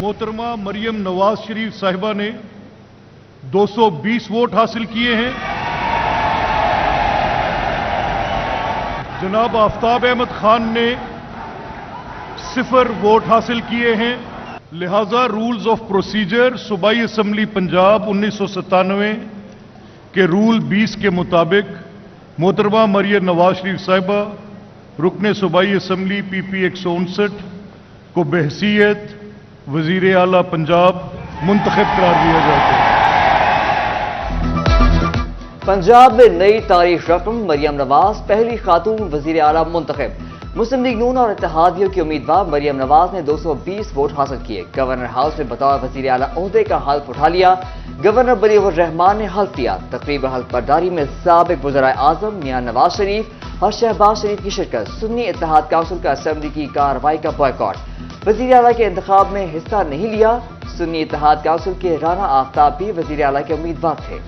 मोहतरमा मरियम नवाज शरीफ साहिबा ने 220 वोट हासिल किए हैं। जनाब आफ्ताब अहमद खान ने 0 वोट हासिल किए हैं। लिहाजा रूल्स ऑफ प्रोसीजर सूबाई असम्बली पंजाब 1997 के रूल 20 के मुताबिक मोहतरमा मरियम नवाज शरीफ साहिबा रुकने सूबाई असम्बली PP 159 को बहसीयत वजीर आला पंजाब मुंतखब करार दिया जाता है। पंजाब में नई तारीख रकम मरियम नवाज पहली खातून वजीर आला मुंतखब। मुस्लिम लीग नून और इत्तेहादियों की उम्मीदवार मरियम नवाज ने 220 वोट हासिल किए। गवर्नर हाउस में बतौर वजीर आला ओहदे का हल्फ उठा लिया। गवर्नर बलीगुर रहमान ने हल्फ लिया। तकरीब हल्फ बर्दारी में साबिक वज़ीर आज़म मियां नवाज शरीफ और शहबाज शरीफ की शिरकत। सुन्नी इत्तेहाद काउंसिल का असेंबली की कार्रवाई का बॉयकॉट। वजीर आला के इंतखाब में हिस्सा नहीं लिया। सुन्नी इत्तेहाद काउंसिल के राना आफ्ताब भी वजीर आला के उम्मीदवार थे।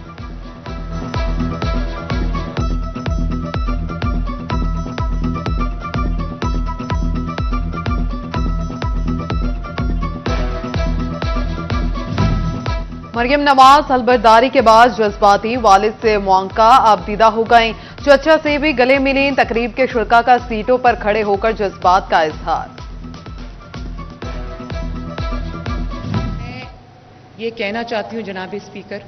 मरियम नवाज हलबरदारी के बाद जज्बाती, वालिद से मुआंका आबदीदा हो गईं। चचा से भी गले मिली। तकरीब के शुरका का सीटों पर खड़े होकर जज्बात का इजहार। मैं ये कहना चाहती हूँ जनाब स्पीकर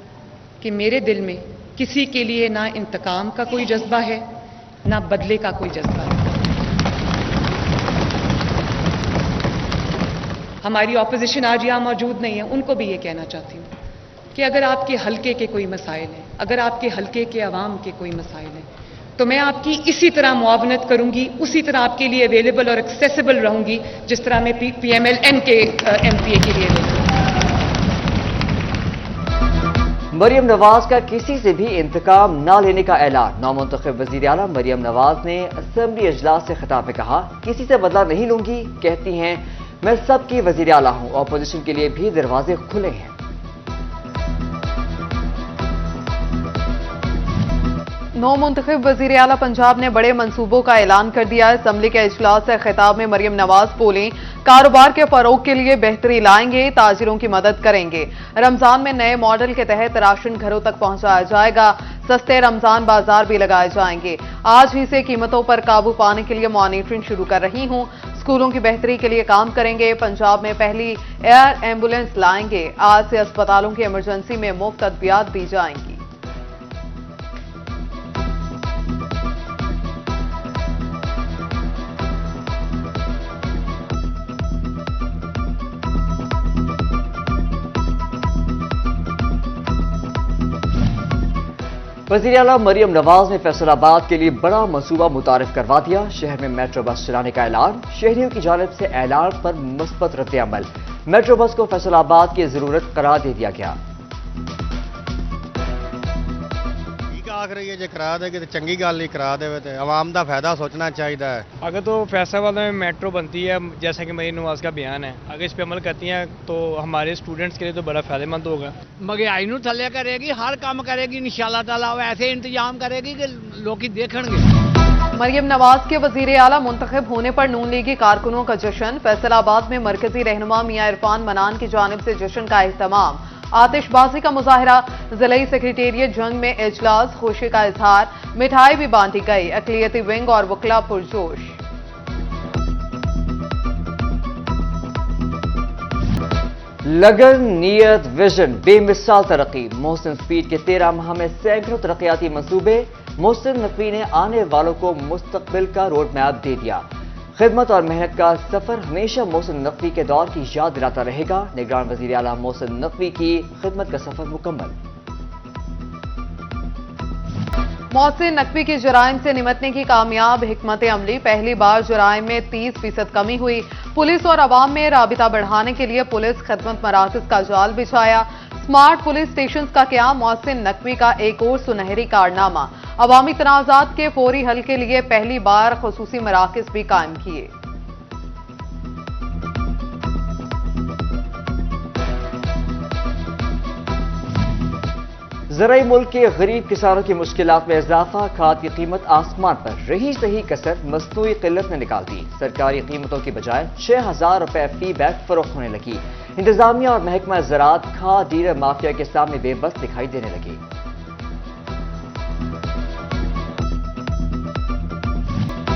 कि मेरे दिल में किसी के लिए ना इंतकाम का कोई जज्बा है, ना बदले का कोई जज्बा है। हमारी ऑपोजिशन आज यहाँ मौजूद नहीं है, उनको भी ये कहना चाहती हूँ कि अगर आपके हलके के कोई मसाइल हैं, अगर आपके हलके के अवाम के कोई मसाइल हैं, तो मैं आपकी इसी तरह मुआवनत करूंगी, उसी तरह आपके लिए अवेलेबल और एक्सेसिबल रहूंगी जिस तरह मैं PMLN के MPA के लिए रहती हूं। मरियम नवाज का किसी से भी इंतकाम न लेने का ऐलान। नौमुंतखब वजीर आला मरियम नवाज ने असेंबली इजलास से खिताब में कहा, किसी से बदला नहीं लूंगी। कहती हैं मैं सबकी वजीर आला हूं। ऑपोजिशन के लिए भी दरवाजे खुले हैं। नौ मुंतखब वजीर आला पंजाब ने बड़े मंसूबों का ऐलान कर दिया है। असम्बली के इजलास से खिताब में मरियम नवाज बोली, कारोबार के फरोग के लिए बेहतरी लाएंगे, ताजिरों की मदद करेंगे। रमजान में नए मॉडल के तहत राशन घरों तक पहुंचाया जाएगा। सस्ते रमजान बाजार भी लगाए जाएंगे। आज ही से कीमतों पर काबू पाने के लिए मॉनिटरिंग शुरू कर रही हूं। स्कूलों की बेहतरी के लिए काम करेंगे। पंजाब में पहली एयर एम्बुलेंस लाएंगे। आज से अस्पतालों की इमरजेंसी में मुफ्त अद्वियात दी जाएंगी। वज़ीर आला मरियम नवाज ने फैसलाबाद के लिए बड़ा मंसूबा मुतारिफ करवा दिया। शहर में मेट्रो बस चलाने का ऐलान। शहरियों की जानिब से ऐलान पर मुस्बत रद्द-ए-अमल। मेट्रो बस को फैसलाबाद की जरूरत करार दे दिया गया। आख रही है जो करा देगी तो चंगी गल नहीं, करा दे तो आवाम का फायदा सोचना चाहिए है। अगर तो फैसलाबाद में मेट्रो बनती है जैसा कि मरियम नवाज का बयान है, अगर इस पे अमल करती हैं तो हमारे स्टूडेंट्स के लिए तो बड़ा फायदेमंद होगा। महंगाई नूं थल्ले करेगी, हर काम करेगी इंशाअल्लाह ताला। ऐसे इंतजाम करेगी कि लोग देखेंगे। मरियम नवाज के वजीर आला मुंतखब होने पर नून लीगी कारकुनों का जश्न। फैसलाबाद में मरकजी रहनुमा मियां इरफान मनान की जानिब से जश्न का एहतमाम। आतिशबाजी का मुजाहरा। जिले सेक्रेटेरिएट जंग में इजलास, खुशी का इजहार। मिठाई भी बांटी गई। अकलियती विंग और वकला पुरजोश। लगन, नीयत, विजन, बेमिसाल तरक्की। मोहसिन स्पीड के 13 माह में सैकड़ों तरक्याती मंसूबे। मोहसिन नकवी ने आने वालों को मुस्तकबिल का रोड मैप दे दिया। खिदमत और मेहनत का सफर हमेशा मोहसिन नकवी के दौर की याद दिलाता रहेगा। निगरान वजीर आला मोहसिन नकवी की खिदमत का सफर मुकम्मल। मोहसिन नकवी की जराइम से निमटने की कामयाब हिकमत अमली। पहली बार जराइम में 30% कमी हुई। पुलिस और अवाम में राबिता बढ़ाने के लिए पुलिस खिदमत मराकज का जाल बिछाया। स्मार्ट पुलिस स्टेशन का क्याम। मोहसिन नकवी का एक और सुनहरी कारनामा। अवामी तनाज़ात के फौरी हल के लिए पहली बार खुसूसी मराकज भी कायम किए। زرعی ملک کے غریب کسانوں کی مشکلات میں اضافہ، کھاد کی قیمت آسمان پر، رہی صحیح کسر مصنوعی قلت نے نکال دی، سرکاری قیمتوں کی بجائے 6,000 روپے فی بیگ فروخت ہونے لگی، انتظامیہ اور محکمہ زراعت کھاد ڈیلر مافیا کے سامنے بے بس دکھائی دینے لگی۔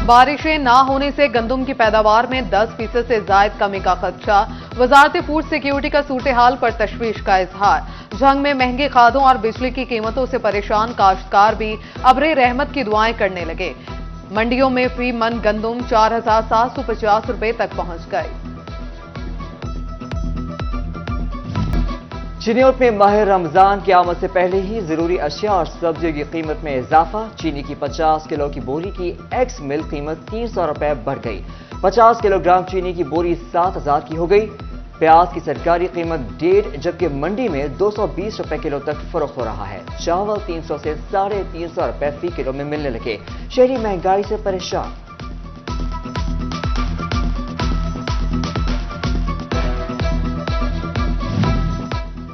بارشیں نہ ہونے سے گندم کی پیداوار میں 10% سے زائد کمی کا خدشہ، وزارت فوڈ سیکیورٹی کا صورتحال پر تشویش کا اظہار، جنگ میں مہنگی کھادوں اور بجلی کی قیمتوں سے پریشان کاشتکار بھی ابر رحمت کی دعائیں کرنے لگے، منڈیوں میں فی من گندم 4,750 روپے تک پہنچ گئے۔ چینیوٹ میں ماہ رمضان کی آمد سے پہلے ہی ضروری اشیاء اور سبزیوں کی قیمت میں اضافہ، چینی کی 50 کلو کی بوری کی ایکس مل قیمت 300 روپے بڑھ گئی، 50 کلو گرام چینی کی بوری 7,000 کی ہو گئی، پیاز کی سرکاری قیمت 1.5 جبکہ منڈی میں 220 روپے کلو تک فروخت ہو رہا ہے، چاول 300 سے 350 روپے فی کلو میں ملنے لگے، شہری مہنگائی سے پریشان۔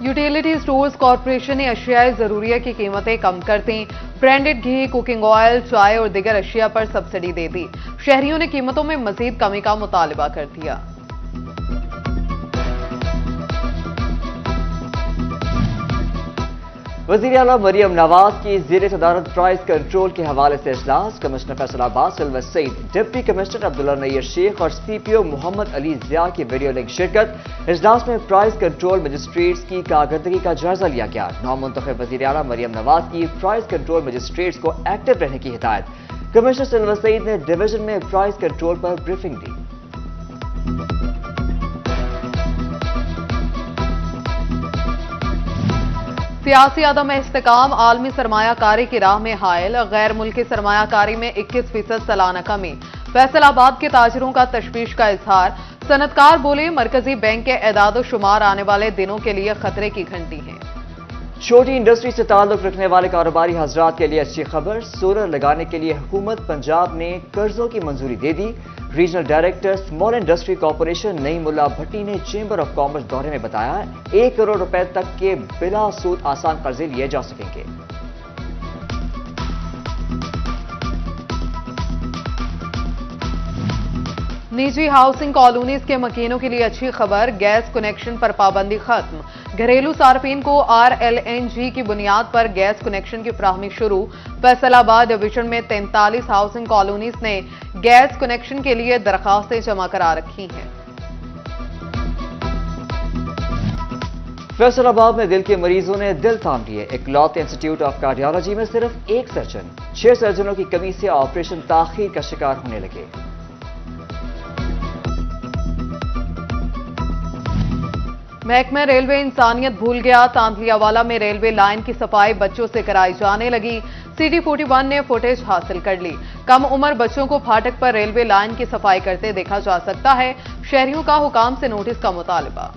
یوٹیلیٹی سٹورز کارپوریشن نے اشیاء ضروریہ کی قیمتیں کم کر دیں، برانڈڈ گھی، کوکنگ آئل، چائے اور دیگر اشیاء پر سبسڈی دے دی، شہریوں نے قیمتوں میں مزید کمی کا مطالبہ کر دیا۔ وزیر اعلیٰ مریم نواز کی زیر صدارت پرائز کنٹرول کے حوالے سے اجلاس، کمشنر فیصل آباد سلور سعید، ڈپٹی کمشنر عبداللہ نیر شیخ اور سی پی او محمد علی ضیاء کی ویڈیو لنک شرکت۔ اجلاس میں پرائز کنٹرول مجسٹریٹس کی کارکردگی کا جائزہ لیا گیا، نو منتخب وزیر اعلیٰ مریم نواز کی پرائز کنٹرول مجسٹریٹس کو ایکٹیو رہنے کی ہدایت۔ کمشنر سلور سعید نے ڈویژن میں پرائز کنٹرول پر بریفنگ دی۔ سیاسی عدم استحکام عالمی سرمایہ کاری کی راہ میں حائل، غیر ملکی سرمایہ کاری میں 21% سالانہ کمی، فیصل آباد کے تاجروں کا تشویش کا اظہار، صنعتکار بولے مرکزی بینک کے اعداد و شمار آنے والے دنوں کے لیے خطرے کی گھنٹی ہیں۔ چھوٹی انڈسٹری سے تعلق رکھنے والے کاروباری حضرات کے لیے اچھی خبر، سولر لگانے کے لیے حکومت پنجاب نے قرضوں کی منظوری دے دی۔ Regional director small industry corporation Naeemullah Bhatti نے چیمبر آف کامرس دورے میں بتایا 1 کروڑ روپے تک کے بلا سود آسان قرضے لیے جا سکیں گے۔ نجی ہاؤسنگ کالونیز کے مکینوں کے لیے اچھی خبر، گیس کنیکشن پر پابندی ختم، گھریلو صارفین کو RLNG کی بنیاد پر گیس کنیکشن کی فراہمی شروع، فیصل آباد ڈویژن میں 43 ہاؤسنگ کالونیز نے گیس کنیکشن کے لیے درخواستیں جمع کرا رکھی ہیں۔ فیصل آباد میں دل کے مریضوں نے دل تھام لیے، اکلوتے انسٹیٹیوٹ آف کارڈیالوجی میں صرف 1 سرجن، 6 سرجنوں کی کمی سے آپریشن تاخیر کا شکار ہونے لگے۔ محکمہ ریلوے انسانیت بھول گیا، تاندلیا والا میں ریلوے لائن کی صفائی بچوں سے کرائی جانے لگی، CD41 نے فوٹیج حاصل کر لی، کم عمر بچوں کو پھاٹک پر ریلوے لائن کی صفائی کرتے دیکھا جا سکتا ہے، شہریوں کا حکام سے نوٹس کا مطالبہ۔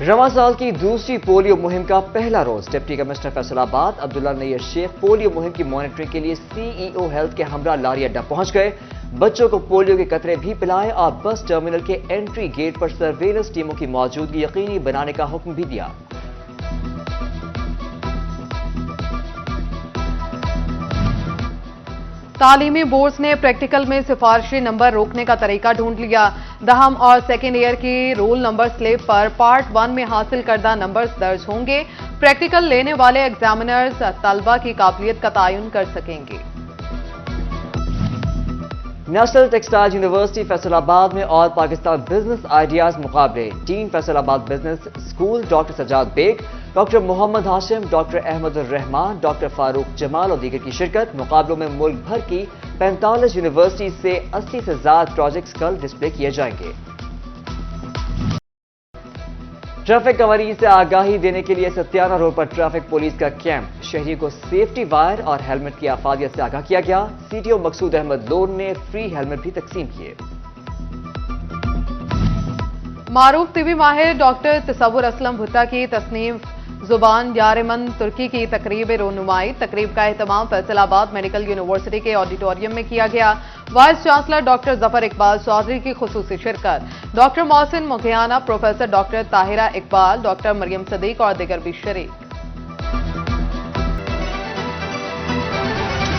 رواں سال کی دوسری پولیو مہم کا پہلا روز، ڈپٹی کمشنر فیصل آباد عبداللہ نیر شیخ پولیو مہم کی مانیٹرنگ کے لیے CEO ہیلتھ کے ہمراہ لاری اڈا پہنچ گئے، بچوں کو پولیو کے قطرے بھی پلائے اور بس ٹرمینل کے انٹری گیٹ پر سرویلنس ٹیموں کی موجودگی یقینی بنانے کا حکم بھی دیا۔ تعلیمی بورڈز نے پریکٹیکل میں سفارشی نمبر روکنے کا طریقہ ڈھونڈ لیا، دہم اور سیکنڈ ایئر کی رول نمبر سلپ پر پارٹ 1 میں حاصل کردہ نمبرز درج ہوں گے، پریکٹیکل لینے والے ایگزامینرز طلبہ کی قابلیت کا تعین کر سکیں گے۔ نیشنل ٹیکسٹائل یونیورسٹی فیصل آباد میں آل پاکستان بزنس آئیڈیاز مقابلے، dean Faisalabad business school doctor Sajjad Baig, doctor Muhammad Hashim, doctor Ahmad ul Rehman, doctor Farooq Jamal اور دیگر کی شرکت۔ مقابلوں میں ملک بھر کی 45 یونیورسٹی سے 80 سے زائد پروجیکٹس کل ڈسپلے کیے جائیں گے۔ ٹریفک قوانین سے آگاہی دینے کے لیے ستیانہ روڈ پر ٹریفک پولیس کا کیمپ، شہریوں کو سیفٹی وائر اور ہیلمٹ کی افادیت سے آگاہ کیا گیا، CTO مقصود احمد لون نے فری ہیلمٹ بھی تقسیم کیے۔ معروف طبی ماہر ڈاکٹر تصور اسلم بھٹا کی تصنیف जुबान यारमन तुर्की की तकरीब रोनुमाई। तकरीब का एहतमाम फैसलाबाद मेडिकल यूनिवर्सिटी के ऑडिटोरियम में किया गया। Vice chancellor doctor Zafar Iqbal Chaudhry की खुसूसी शिरकत। Doctor Mohsin Mukhiana, professor doctor Tahira Iqbal, doctor Maryam Sadiq और दिगर भी शरीक।